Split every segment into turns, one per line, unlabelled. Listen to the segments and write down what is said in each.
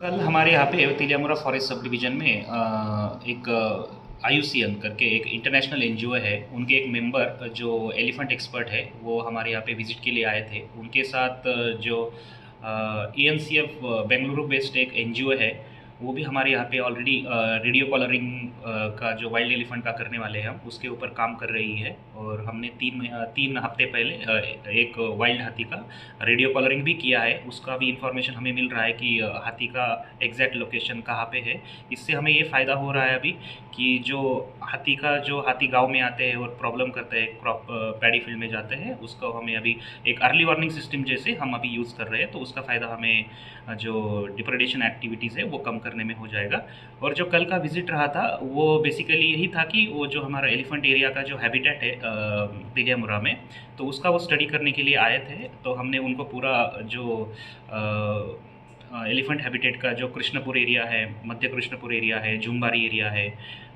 कल हमारे यहाँ पे तिलियामुरा फॉरेस्ट सब डिवीज़न में एक आईयूसीएन करके एक इंटरनेशनल एनजीओ है। उनके एक मेंबर जो एलिफेंट एक्सपर्ट है वो हमारे यहाँ पे विज़िट के लिए आए थे। उनके साथ जो एएनसीएफ बेंगलुरु बेस्ड एक एनजीओ है वो भी हमारे यहाँ पे ऑलरेडी रेडियो कॉलरिंग का जो वाइल्ड एलिफेंट का करने वाले हैं हम उसके ऊपर काम कर रही है। और हमने 3 हफ्ते पहले एक वाइल्ड हाथी का रेडियो कॉलरिंग भी किया है। उसका भी इंफॉर्मेशन हमें मिल रहा है कि हाथी का एग्जैक्ट लोकेशन कहाँ पे है। इससे हमें ये फ़ायदा हो रहा है अभी कि जो हाथी गांव में आते हैं और प्रॉब्लम करते हैं, क्रॉप पैडी फील्ड में जाते हैं, उसको हमें अभी एक अर्ली वार्निंग सिस्टम जैसे हम अभी यूज़ कर रहे हैं। तो उसका फ़ायदा हमें जो डिप्रेडेशन एक्टिविटीज़ है वो कम करने में हो जाएगा। और जो कल का विज़िट रहा था वो बेसिकली यही था कि वो जो हमारा एलिफेंट एरिया का जो हैबिटेट है तिलियामुरा में, तो उसका वो स्टडी करने के लिए आए थे। तो हमने उनको पूरा जो एलिफेंट हैबिटेट का जो कृष्णपुर एरिया है, मध्य कृष्णपुर एरिया है, जुम्बारी एरिया है,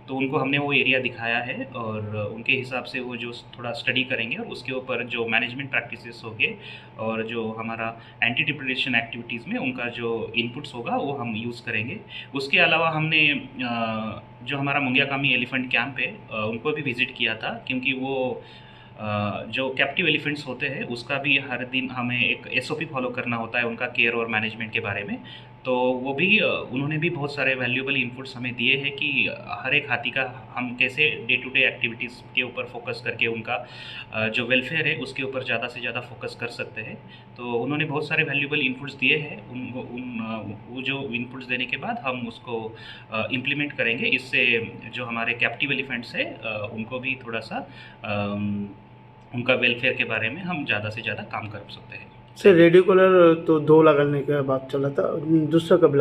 तो उनको हमने वो एरिया दिखाया है। और उनके हिसाब से वो जो थोड़ा स्टडी करेंगे और उसके ऊपर जो मैनेजमेंट प्रैक्टिसेस होंगे और जो हमारा एंटी डिप्रेडेशन एक्टिविटीज़ में उनका जो इनपुट्स होगा वो हम यूज़ करेंगे। उसके अलावा हमने जो हमारा मुंगियाकामी एलिफेंट कैंप है उनको भी विज़िट किया था, क्योंकि वो जो कैप्टिव एलिफेंट्स होते हैं उसका भी हर दिन हमें एक एसओपी फॉलो करना होता है उनका केयर और मैनेजमेंट के बारे में। तो वो भी उन्होंने भी बहुत सारे वैल्यूएबल इनपुट्स हमें दिए हैं कि हर एक हाथी का हम कैसे डे टू डे एक्टिविटीज़ के ऊपर फोकस करके उनका जो वेलफेयर है उसके ऊपर ज़्यादा से ज़्यादा फोकस कर सकते हैं। तो उन्होंने बहुत सारे वैल्यूएबल इनपुट्स दिए हैं। वो जो इनपुट्स देने के बाद हम उसको इम्प्लीमेंट करेंगे। इससे जो हमारे कैप्टिव एलिफेंट्स है उनको भी थोड़ा सा उनका वेलफेयर के बारे में हम ज़्यादा से ज़्यादा काम कर सकते हैं।
सर रेडियो कॉलर तो 2 लगाने का बात चला था, दूसरा कब लगा?